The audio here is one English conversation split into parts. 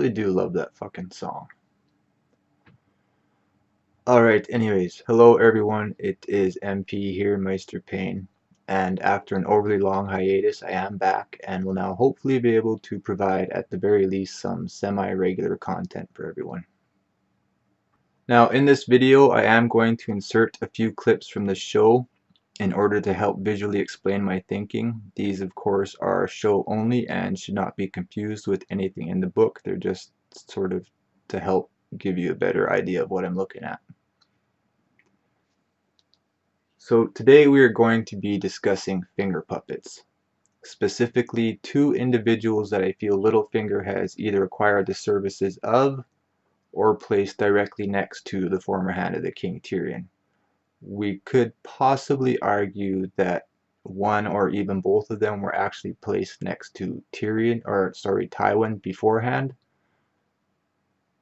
really do love that fucking song. Alright, anyways, hello everyone, it is MP here, Meister Payne, and after an overly long hiatus, I am back and will now hopefully be able to provide at the very least some semi-regular content for everyone. Now in this video, I am going to insert a few clips from the show in order to help visually explain my thinking. These of course are show only and should not be confused with anything in the book. They're just sort of to help give you a better idea of what I'm looking at. So today we are going to be discussing finger puppets. Specifically two individuals that I feel Littlefinger has either acquired the services of or placed directly next to the former hand of the King Tyrion. We could possibly argue that one or even both of them were actually placed next to Tywin beforehand,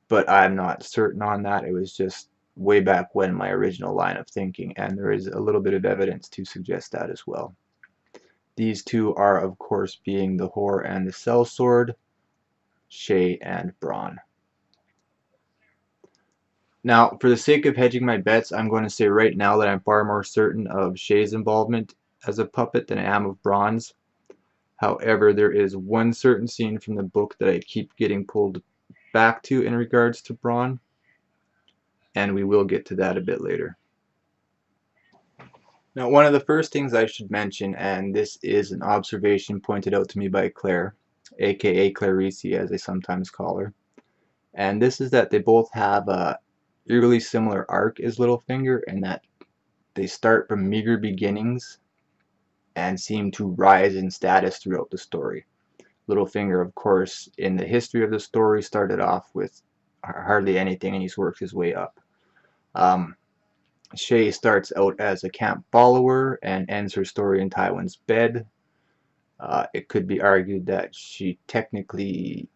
but I'm not certain on that. It was just way back when my original line of thinking, and there is a little bit of evidence to suggest that as well. These two are of course being the Whore and the Sellsword, Shae and Bronn. Now, for the sake of hedging my bets, I'm going to say right now that I'm far more certain of Shae's involvement as a puppet than I am of Bronn's. However, there is one certain scene from the book that I keep getting pulled back to in regards to Bronn, and we will get to that a bit later. Now, one of the first things I should mention, and this is an observation pointed out to me by Claire, aka Clarice as I sometimes call her, and this is that they both have a eerily similar arc as Littlefinger, in that they start from meager beginnings and seem to rise in status throughout the story. Littlefinger, of course, in the history of the story, started off with hardly anything and he's worked his way up. Shae starts out as a camp follower and ends her story in Tywin's bed. It could be argued that she technically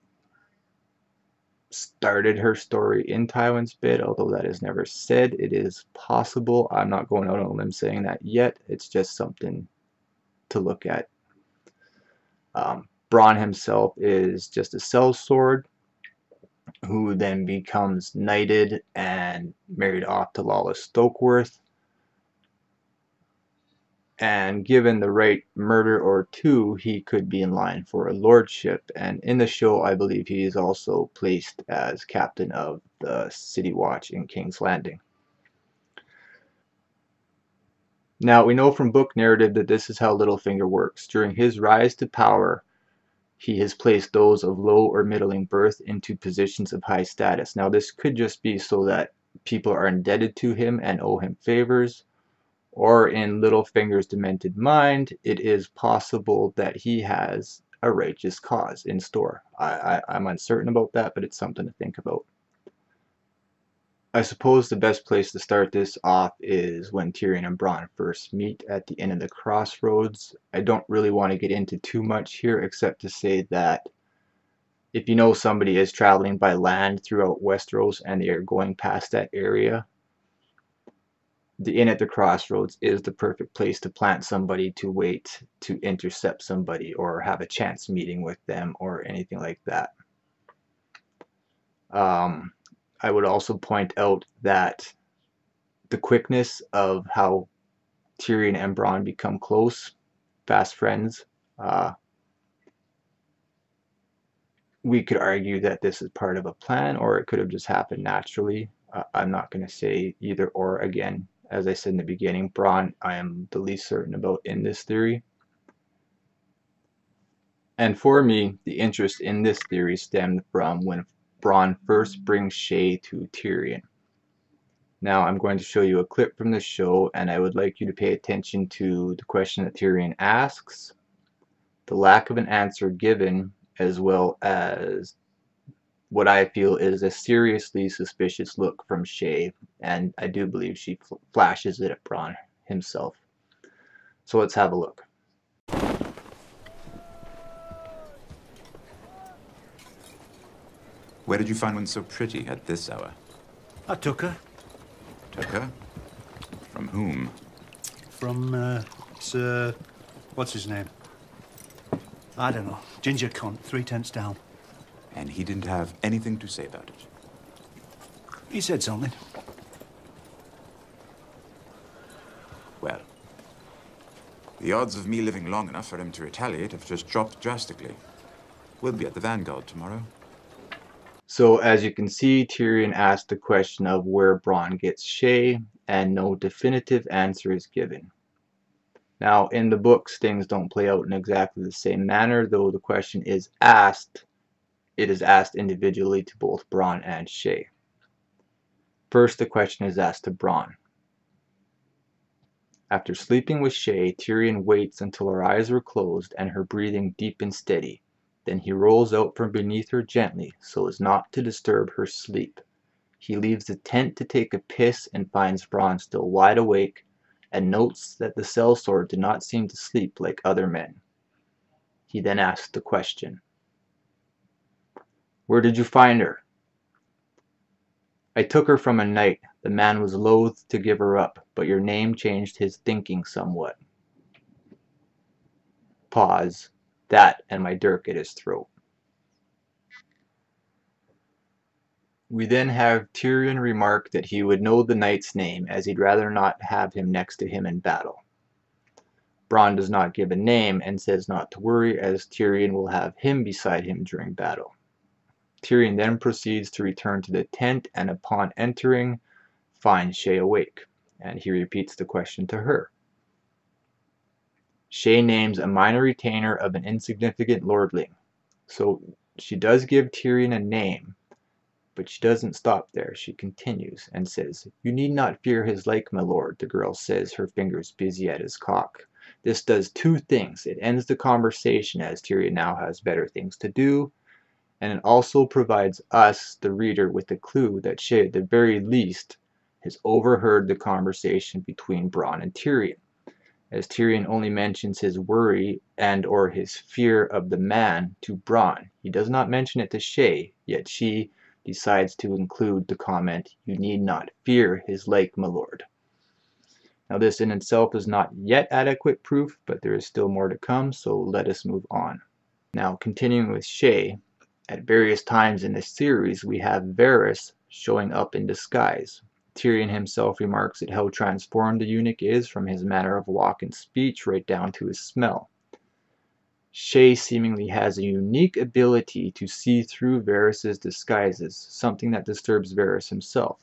started her story in Tywin's bed, although that is never said. It is possible. I'm not going out on a limb saying that yet. It's just something to look at. Bronn himself is just a sellsword who then becomes knighted and married off to Lawless Stokeworth. And given the right murder or two, he could be in line for a lordship. And in the show, I believe he is also placed as captain of the City Watch in King's Landing. Now, we know from book narrative that this is how Littlefinger works. During his rise to power, he has placed those of low or middling birth into positions of high status. Now, this could just be so that people are indebted to him and owe him favors, or in Littlefinger's demented mind, it is possible that he has a righteous cause in store. I'm uncertain about that, but it's something to think about. I suppose the best place to start this off is when Tyrion and Bronn first meet at the end of the crossroads. I don't really want to get into too much here except to say that if you know somebody is traveling by land throughout Westeros and they are going past that area, the inn at the crossroads is the perfect place to plant somebody to wait to intercept somebody or have a chance meeting with them or anything like that. I would also point out that the quickness of how Tyrion and Bronn become close, fast friends, we could argue that this is part of a plan or it could have just happened naturally. I'm not going to say either or. Again, as I said in the beginning, Bronn I am the least certain about in this theory. And for me, the interest in this theory stemmed from when Bronn first brings Shae to Tyrion. Now I'm going to show you a clip from the show, and I would like you to pay attention to the question that Tyrion asks, the lack of an answer given, as well as what I feel is a seriously suspicious look from Shae, and I do believe she flashes it at Bronn himself. So let's have a look. Where did you find one so pretty at this hour? I took her. Took her? From whom? From, Sir... what's his name? I don't know. Ginger cunt, 3 tents down. And he didn't have anything to say about it. He said something. Well, the odds of me living long enough for him to retaliate have just dropped drastically. We'll be at the Vanguard tomorrow. So as you can see, Tyrion asked the question of where Bronn gets Shae, and no definitive answer is given. Now, in the books, things don't play out in exactly the same manner, though the question is asked. It is asked individually to both Bronn and Shae. First, the question is asked to Bronn. After sleeping with Shae, Tyrion waits until her eyes are closed and her breathing deep and steady. Then he rolls out from beneath her gently, so as not to disturb her sleep. He leaves the tent to take a piss and finds Bronn still wide awake, and notes that the sellsword did not seem to sleep like other men. He then asks the question, "Where did you find her?" "I took her from a knight. The man was loath to give her up, but your name changed his thinking somewhat." Pause. That and my dirk at his throat. We then have Tyrion remark that he would know the knight's name, as he'd rather not have him next to him in battle. Bronn does not give a name and says not to worry, as Tyrion will have him beside him during battle. Tyrion then proceeds to return to the tent, and upon entering, finds Shae awake, and he repeats the question to her. Shae names a minor retainer of an insignificant lordling. So she does give Tyrion a name, but she doesn't stop there. She continues and says, "You need not fear his like, my lord," the girl says, her fingers busy at his cock. This does two things. It ends the conversation, as Tyrion now has better things to do, and it also provides us, the reader, with a clue that Shae, at the very least, has overheard the conversation between Bronn and Tyrion, as Tyrion only mentions his worry and or his fear of the man to Bronn. He does not mention it to Shae, yet she decides to include the comment, "You need not fear his like, my lord." Now this in itself is not yet adequate proof, but there is still more to come, so let us move on. Now continuing with Shae, at various times in this series we have Varys showing up in disguise. Tyrion himself remarks at how transformed the eunuch is, from his manner of walk and speech right down to his smell. Shae seemingly has a unique ability to see through Varys' disguises, something that disturbs Varys himself.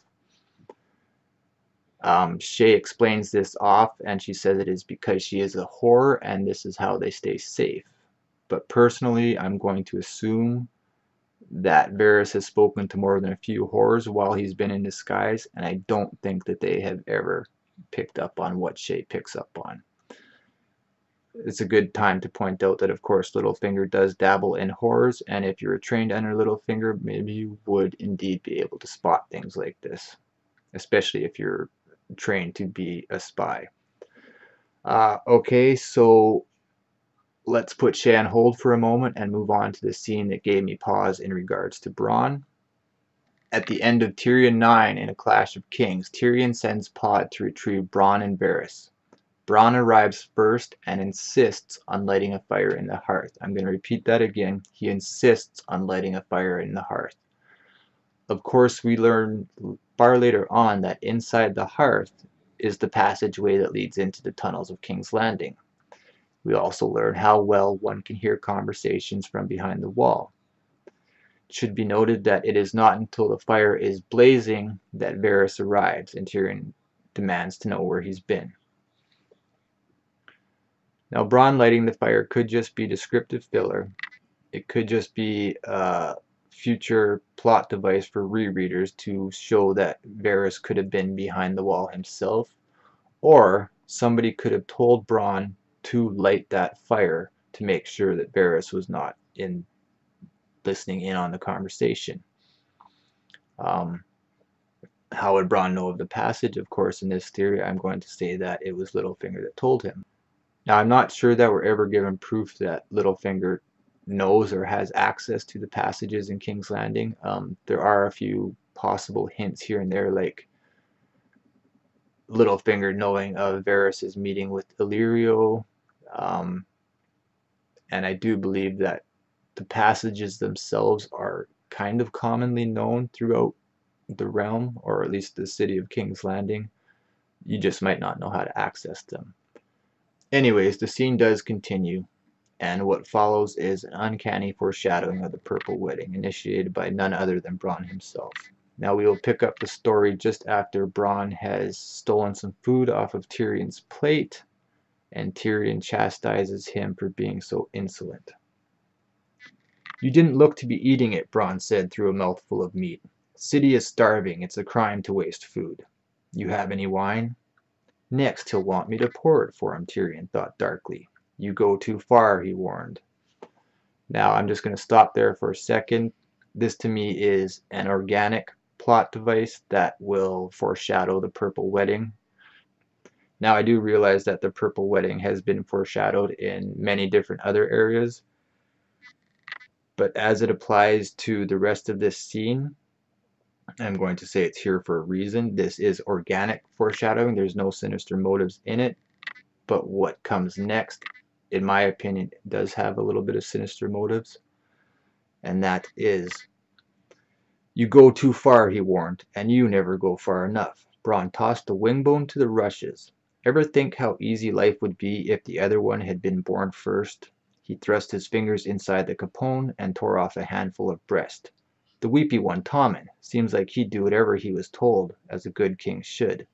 Shae explains this off, and she says it is because she is a whore and this is how they stay safe. But personally, I'm going to assume that Varys has spoken to more than a few whores while he's been in disguise, and I don't think that they have ever picked up on what Shae picks up on. It's a good time to point out that, of course, Littlefinger does dabble in whores, and if you're trained under Littlefinger, maybe you would indeed be able to spot things like this, especially if you're trained to be a spy. Okay, so let's put Shae on hold for a moment and move on to the scene that gave me pause in regards to Bronn. At the end of Tyrion 9 in A Clash of Kings, Tyrion sends Pod to retrieve Bronn and Varys. Bronn arrives first and insists on lighting a fire in the hearth. I'm going to repeat that again. He insists on lighting a fire in the hearth. Of course, we learn far later on that inside the hearth is the passageway that leads into the tunnels of King's Landing. We also learn how well one can hear conversations from behind the wall. It should be noted that it is not until the fire is blazing that Varys arrives, and Tyrion demands to know where he's been. Now, Bronn lighting the fire could just be descriptive filler. It could just be a future plot device for rereaders to show that Varys could have been behind the wall himself, or somebody could have told Bronn to light that fire to make sure that Varys was not listening in on the conversation. How would Bronn know of the passage? Of course, in this theory, I'm going to say that it was Littlefinger that told him. Now, I'm not sure that we're ever given proof that Littlefinger knows or has access to the passages in King's Landing. There are a few possible hints here and there, like Littlefinger knowing of Varys' meeting with Illyrio, and I do believe that the passages themselves are kind of commonly known throughout the realm, or at least the city of King's Landing. You just might not know how to access them. Anyways, the scene does continue, and what follows is an uncanny foreshadowing of the Purple Wedding, initiated by none other than Bronn himself. Now we will pick up the story just after Bronn has stolen some food off of Tyrion's plate, and Tyrion chastises him for being so insolent. "You didn't look to be eating it," Bronn said through a mouthful of meat. "City is starving. It's a crime to waste food. You have any wine?" Next he'll want me to pour it for him, Tyrion thought darkly. "You go too far," he warned. Now I'm just going to stop there for a second. This to me is an organic plot device that will foreshadow the Purple Wedding. Now I do realize that the Purple Wedding has been foreshadowed in many different other areas, but as it applies to the rest of this scene, I'm going to say it's here for a reason. This is organic foreshadowing. There's no sinister motives in it, but what comes next, in my opinion, does have a little bit of sinister motives, and that is, "You go too far," he warned, "and you never go far enough." Bronn tossed a wingbone to the rushes. Ever think how easy life would be if the other one had been born first? He thrust his fingers inside the capone and tore off a handful of breast. "The weepy one, Tommen. Seems like he'd do whatever he was told, as a good king should."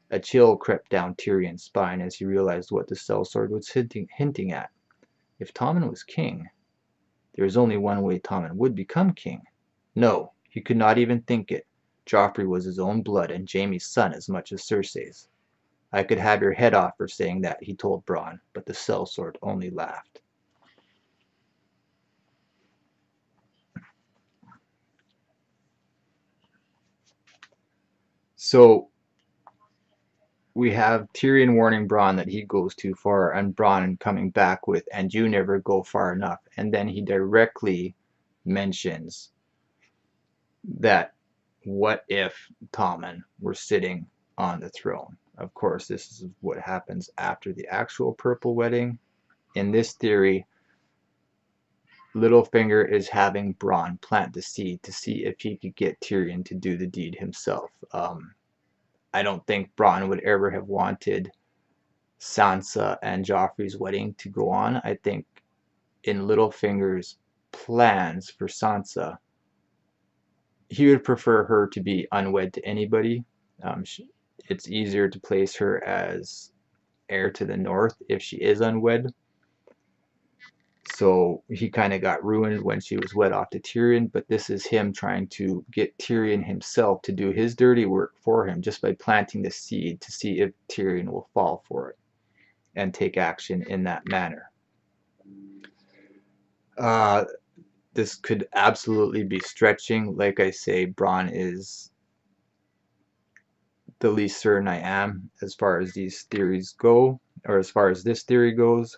A chill crept down Tyrion's spine as he realized what the sellsword was hinting at. If Tommen was king, there was only one way Tommen would become king. No, he could not even think it. Joffrey was his own blood and Jaime's son as much as Cersei's. "I could have your head off for saying that," he told Bronn, but the sellsword only laughed. So we have Tyrion warning Bronn that he goes too far, and Bronn coming back with, "And you never go far enough." And then he directly mentions that what if Tommen were sitting on the throne? Of course, this is what happens after the actual Purple Wedding. In this theory, Littlefinger is having Bronn plant the seed to see if he could get Tyrion to do the deed himself. I don't think Bronn would ever have wanted Sansa and Joffrey's wedding to go on. I think in Littlefinger's plans for Sansa, he would prefer her to be unwed to anybody. It's easier to place her as heir to the north if she is unwed. So he kind of got ruined when she was wed off to Tyrion, but this is him trying to get Tyrion himself to do his dirty work for him just by planting the seed to see if Tyrion will fall for it and take action in that manner. This could absolutely be stretching. Like I say, Bronn is the least certain I am as far as these theories go, or as far as this theory goes,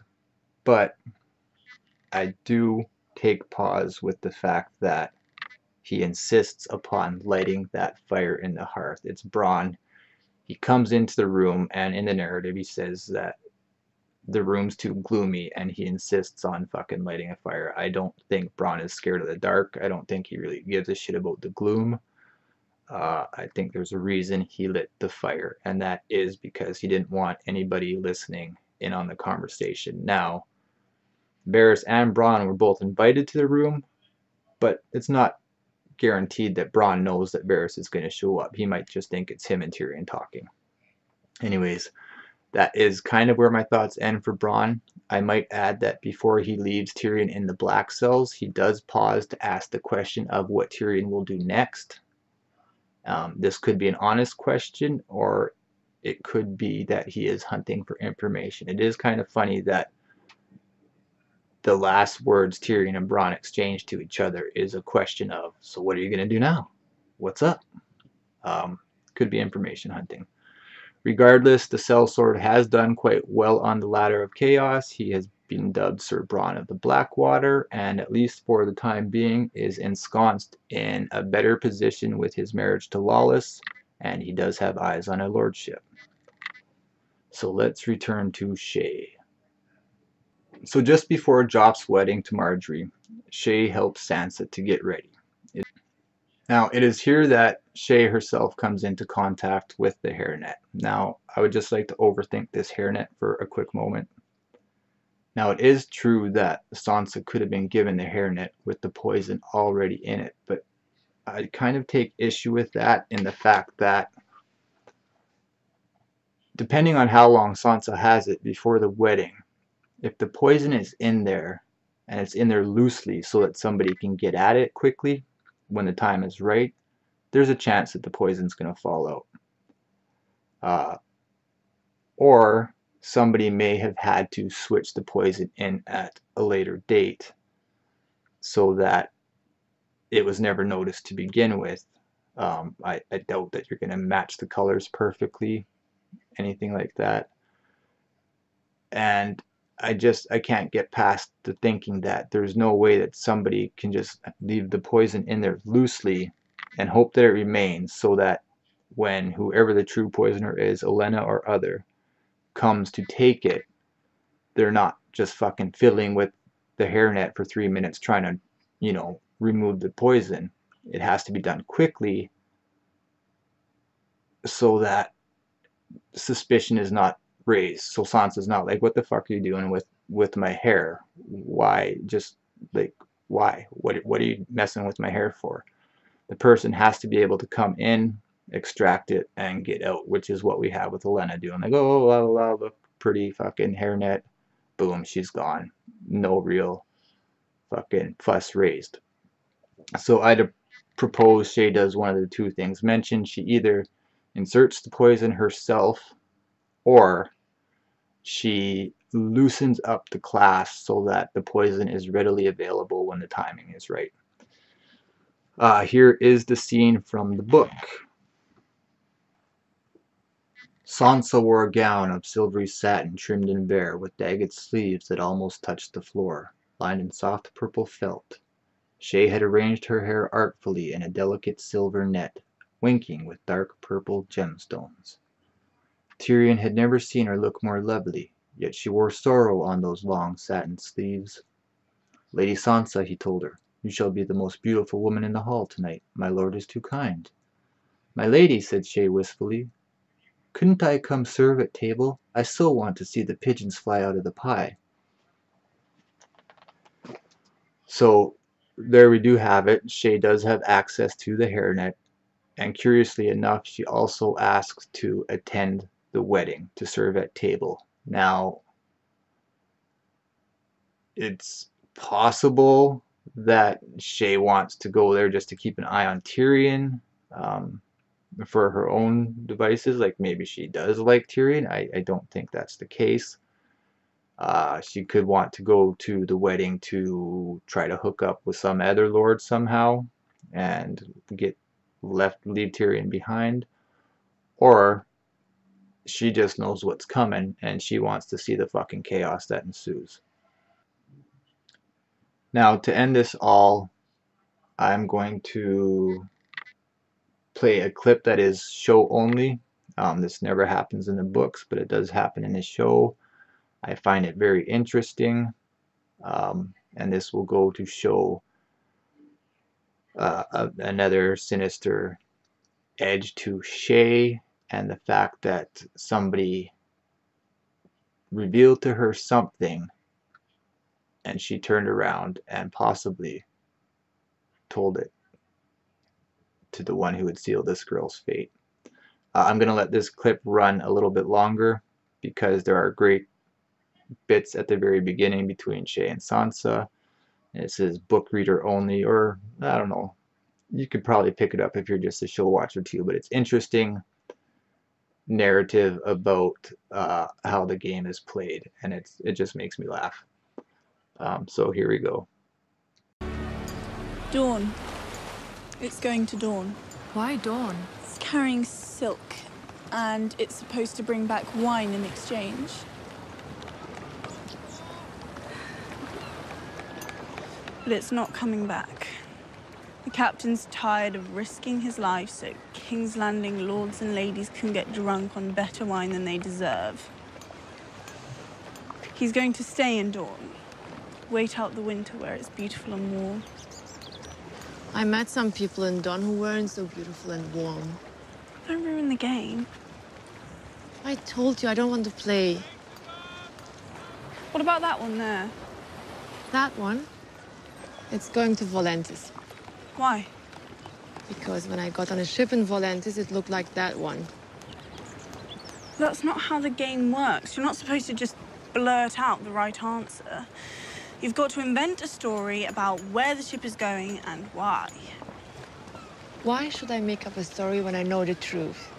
but I do take pause with the fact that he insists upon lighting that fire in the hearth. It's Bronn. He comes into the room, and in the narrative he says that the room's too gloomy, and he insists on fucking lighting a fire. I don't think Bronn is scared of the dark. I don't think he really gives a shit about the gloom. I think there's a reason he lit the fire, and that is because he didn't want anybody listening in on the conversation. Now, Varys and Bronn were both invited to the room, but it's not guaranteed that Bronn knows that Varys is going to show up. He might just think it's him and Tyrion talking. Anyways, that is kind of where my thoughts end for Bronn. I might add that before he leaves Tyrion in the Black Cells, he does pause to ask the question of what Tyrion will do next. This could be an honest question, or it could be that he is hunting for information. It is kind of funny that the last words Tyrion and Bronn exchange to each other is a question of, "So what are you going to do now? What's up?" Could be information hunting. Regardless, the sellsword has done quite well on the Ladder of Chaos. He has been dubbed Sir Bronn of the Blackwater, and at least for the time being is ensconced in a better position with his marriage to Lawless, and he does have eyes on a lordship. So let's return to Shae. So just before Joff's wedding to Marjorie, Shae helps Sansa to get ready. Now, it is here that Shae herself comes into contact with the hairnet. Now, I would just like to overthink this hairnet for a quick moment. Now, it is true that Sansa could have been given the hairnet with the poison already in it, but I kind of take issue with that in the fact that depending on how long Sansa has it before the wedding, if the poison is in there and it's in there loosely so that somebody can get at it quickly when the time is right, there's a chance that the poison's going to fall out. Or somebody may have had to switch the poison in at a later date so that it was never noticed to begin with. I doubt that you're going to match the colors perfectly, anything like that. And I can't get past the thinking that there's no way that somebody can just leave the poison in there loosely and hope that it remains so that when whoever the true poisoner is, Olenna or other, comes to take it, they're not just fucking fiddling with the hairnet for 3 minutes trying to, you know, remove the poison. It has to be done quickly so that suspicion is not raised. So Sansa's not like, what the fuck are you doing with my hair? Why? Just like, why? What are you messing with my hair for? The person has to be able to come in, extract it, and get out, which is what we have with Olenna doing. Like, oh, la, la, la, look, pretty fucking hairnet. Boom, she's gone. No real fucking fuss raised. So I'd propose Shae does one of the two things mentioned. She either inserts the poison herself or she loosens up the class so that the poison is readily available when the timing is right. Here is the scene from the book. Sansa wore a gown of silvery satin trimmed and bare, with jagged sleeves that almost touched the floor, lined in soft purple felt. Shae had arranged her hair artfully in a delicate silver net, winking with dark purple gemstones. Tyrion had never seen her look more lovely, yet she wore sorrow on those long satin sleeves. Lady Sansa, he told her, you shall be the most beautiful woman in the hall tonight. My lord is too kind. My lady, said Shae wistfully, couldn't I come serve at table? I so want to see the pigeons fly out of the pie. So there we do have it. Shae does have access to the hairnet, and curiously enough, she also asks to attend the wedding, to serve at table. Now, it's possible that Shae wants to go there just to keep an eye on Tyrion for her own devices. Like maybe she does like Tyrion. I don't think that's the case. She could want to go to the wedding to try to hook up with some other lord somehow and leave Tyrion behind. Or she just knows what's coming and she wants to see the fucking chaos that ensues. Now, to end this all, I'm going to play a clip that is show only. This never happens in the books, but it does happen in the show. I find it very interesting, and this will go to show another sinister edge to Shae, and the fact that somebody revealed to her something and she turned around and possibly told it to the one who would seal this girl's fate. I'm going to let this clip run a little bit longer because there are great bits at the very beginning between Shae and Sansa. And it says book reader only, or I don't know. You could probably pick it up if you're just a show watcher too, but it's interesting narrative about how the game is played, and it just makes me laugh. So here we go. Dawn. It's going to dawn. Why dawn? It's carrying silk, and it's supposed to bring back wine in exchange. But it's not coming back. The captain's tired of risking his life so King's Landing lords and ladies can get drunk on better wine than they deserve. He's going to stay in Dawn. Wait out the winter where it's beautiful and warm. I met some people in Dawn who weren't so beautiful and warm. Don't ruin the game. I told you I don't want to play. What about that one there? That one? It's going to Volantis. Why? Because when I got on a ship in Volantis, it looked like that one. That's not how the game works. You're not supposed to just blurt out the right answer. You've got to invent a story about where the ship is going and why. Why should I make up a story when I know the truth?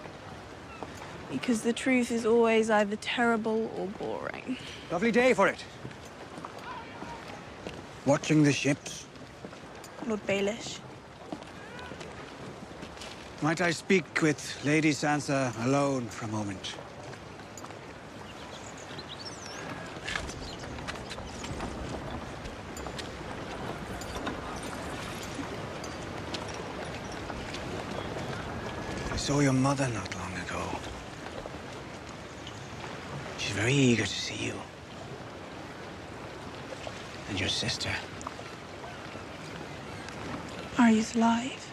Because the truth is always either terrible or boring. Lovely day for it. Watching the ships. Lord Baelish. Might I speak with Lady Sansa alone for a moment? I saw your mother not long ago. She's very eager to see you. And your sister. Arya's alive.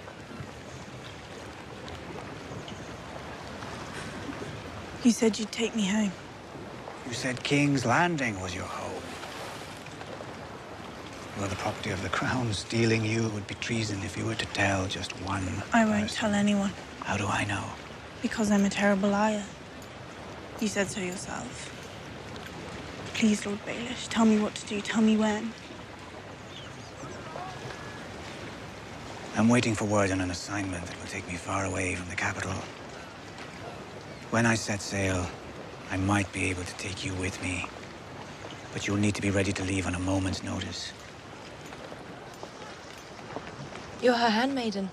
You said you'd take me home. You said King's Landing was your home. Well, the property of the Crown. Stealing you would be treason if you were to tell just one I won't person. tell anyone. How do I know? Because I'm a terrible liar. You said so yourself. Please, Lord Baelish, tell me what to do. Tell me when. I'm waiting for word on an assignment that will take me far away from the capital. When I set sail, I might be able to take you with me. But you'll need to be ready to leave on a moment's notice. You're her handmaiden.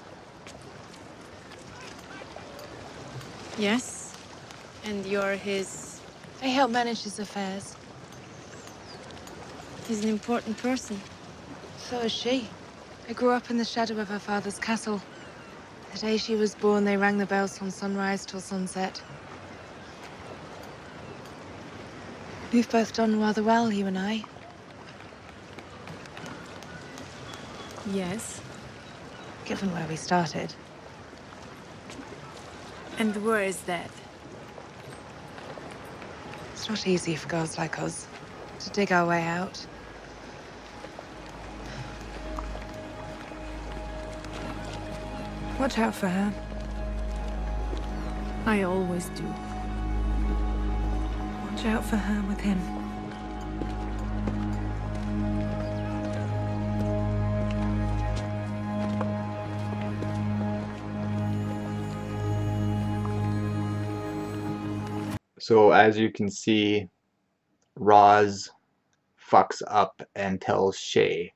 Yes. And you're his... I help manage his affairs. He's an important person. So is she. I grew up in the shadow of her father's castle. The day she was born, they rang the bells from sunrise till sunset. We've both done rather well, you and I. Yes. Given where we started. And where is that? It's not easy for girls like us to dig our way out. Watch out for her. I always do. Watch out for her with him. So as you can see, Roz fucks up and tells Shae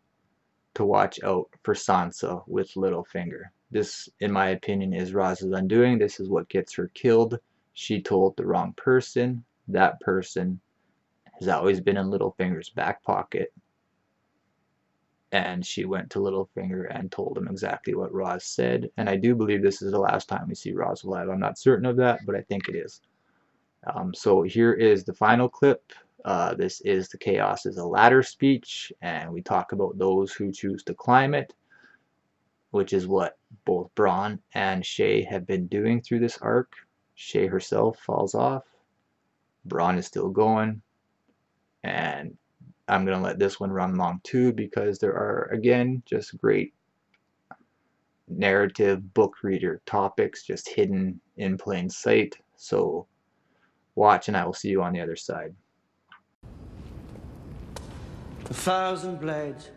to watch out for Sansa with Littlefinger. This, in my opinion, is Roz's undoing. This is what gets her killed. She told the wrong person. That person has always been in Littlefinger's back pocket. And she went to Littlefinger and told him exactly what Roz said. And I do believe this is the last time we see Roz alive. I'm not certain of that, but I think it is. So here is the final clip. This is the Chaos is a Ladder speech, and we talk about those who choose to climb it, which is what both Bronn and Shae have been doing through this arc. Shae herself falls off. Bronn is still going. And I'm going to let this one run long too, because there are, again, just great narrative book reader topics just hidden in plain sight. So watch, and I will see you on the other side. 1,000 blades,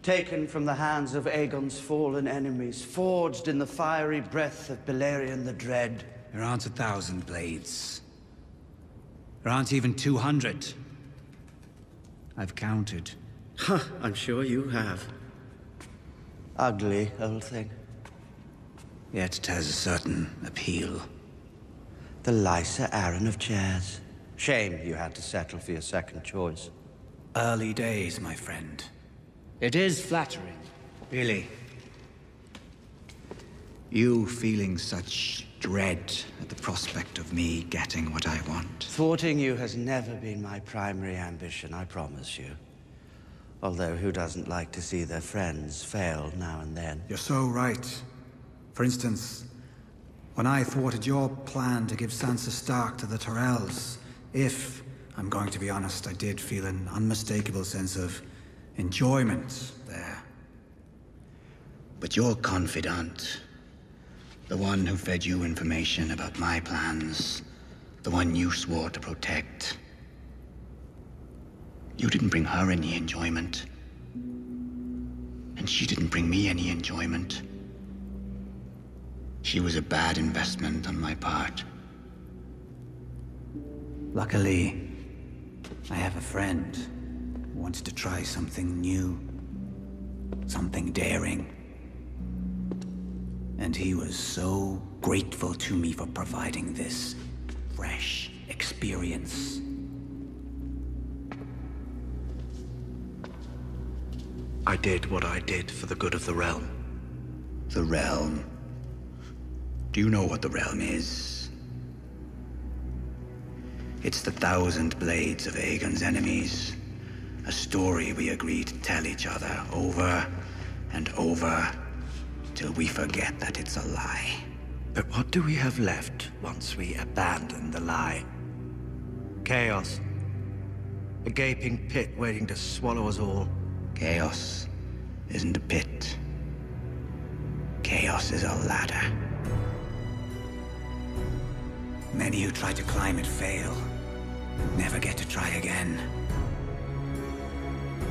taken from the hands of Aegon's fallen enemies, forged in the fiery breath of Balerion the Dread. There aren't 1,000 blades. There aren't even 200. I've counted. I'm sure you have. Ugly old thing. Yet it has a certain appeal. The Lysa Arryn of chairs. Shame you had to settle for your second choice. Early days, my friend. It is flattering, really. You feeling such dread at the prospect of me getting what I want. Thwarting you has never been my primary ambition, I promise you. Although who doesn't like to see their friends fail now and then? You're so right. For instance, when I thwarted your plan to give Sansa Stark to the Tyrells, I'm going to be honest, I did feel an unmistakable sense of enjoyment there. But your confidant, the one who fed you information about my plans, the one you swore to protect, you didn't bring her any enjoyment. And she didn't bring me any enjoyment. She was a bad investment on my part. Luckily, I have a friend who wants to try something new, something daring. And he was so grateful to me for providing this fresh experience. I did what I did for the good of the realm. The realm? Do you know what the realm is? It's the 1,000 blades of Aegon's enemies. A story we agreed to tell each other over and over till we forget that it's a lie. But what do we have left once we abandon the lie? Chaos. A gaping pit waiting to swallow us all. Chaos isn't a pit. Chaos is a ladder. Many who try to climb it fail, and never get to try again.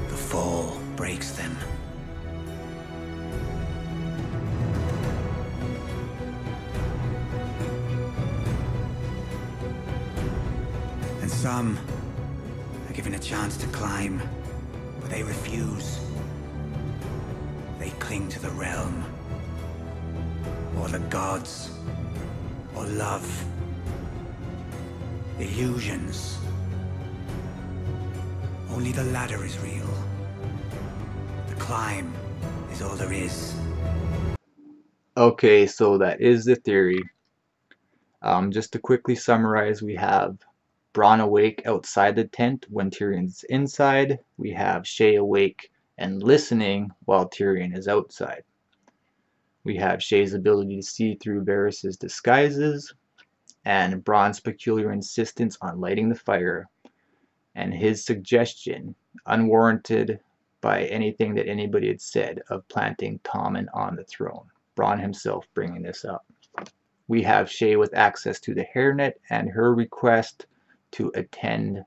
The fall breaks them. And some are given a chance to climb, but they refuse. They cling to the realm, or the gods, or love. Illusions. Only the ladder is real. The climb is all there is. Okay, so that is the theory. Just to quickly summarize, we have Bronn awake outside the tent when Tyrion's inside. We have Shae awake and listening while Tyrion is outside. We have Shae's ability to see through Varys' disguises, and Bronn's peculiar insistence on lighting the fire, and his suggestion, unwarranted by anything that anybody had said, of planting Tommen on the throne. Bronn himself bringing this up. We have Shae with access to the hairnet and her request to attend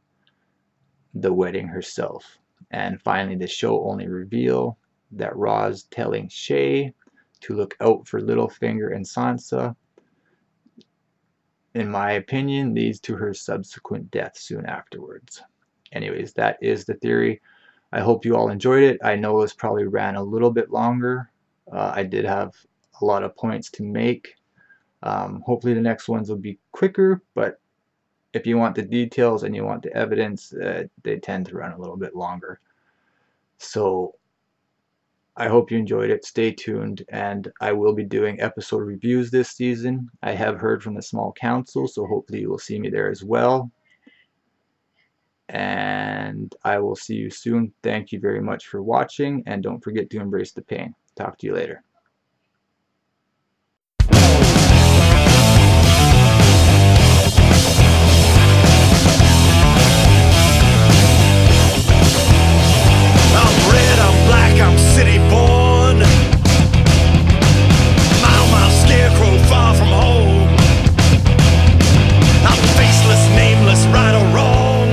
the wedding herself. And finally, the show only reveal that Roz telling Shae to look out for Littlefinger and Sansa, in my opinion, leads to her subsequent death soon afterwards. Anyways, that is the theory. I hope you all enjoyed it. I know this probably ran a little bit longer. I did have a lot of points to make. Hopefully the next ones will be quicker, but if you want the details and you want the evidence, they tend to run a little bit longer. So I hope you enjoyed it. Stay tuned, and I will be doing episode reviews this season. I have heard from the small council, so hopefully you will see me there as well. And I will see you soon. Thank you very much for watching, and don't forget to embrace the pain. Talk to you later. I'm city born, mile scarecrow far from home. I'm faceless, nameless, right or wrong.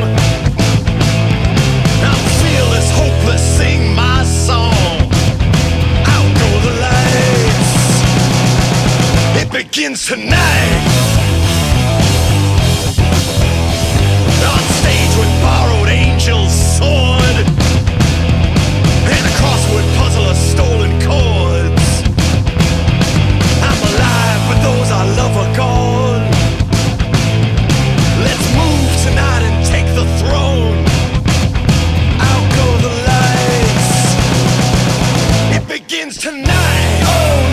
I'm fearless, hopeless, sing my song. Out go the lights, it begins tonight. On stage with borrowed angels' sword and a crossword puzzle of stolen chords. I'm alive, but those I love are gone. Let's move tonight and take the throne. Out go the lights, it begins tonight. Oh,